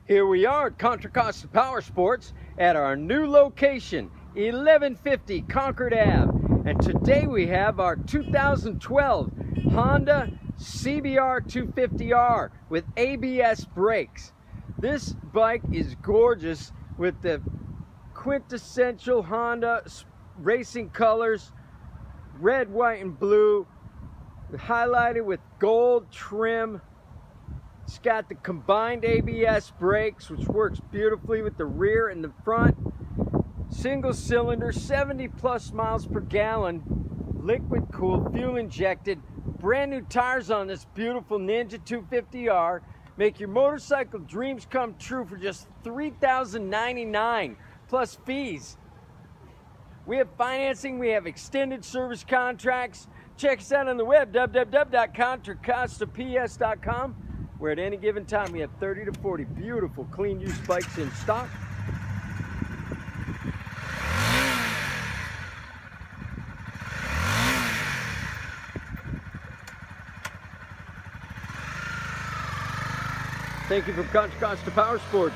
Here we are at Contra Costa Powersports at our new location, 1150 Concord Ave. And today we have our 2012 Honda CBR250R with ABS brakes. This bike is gorgeous with the quintessential Honda racing colors, red, white, and blue, highlighted with gold trim. It's got the combined ABS brakes, which works beautifully with the rear and the front. Single cylinder, 70 plus miles per gallon, liquid cooled, fuel injected. Brand new tires on this beautiful Ninja 250R. Make your motorcycle dreams come true for just $3,099 plus fees. We have financing, we have extended service contracts. Check us out on the web, www.contracostaps.com, where at any given time we have 30 to 40 beautiful clean used bikes in stock. Thank you from Contra Costa Powersports.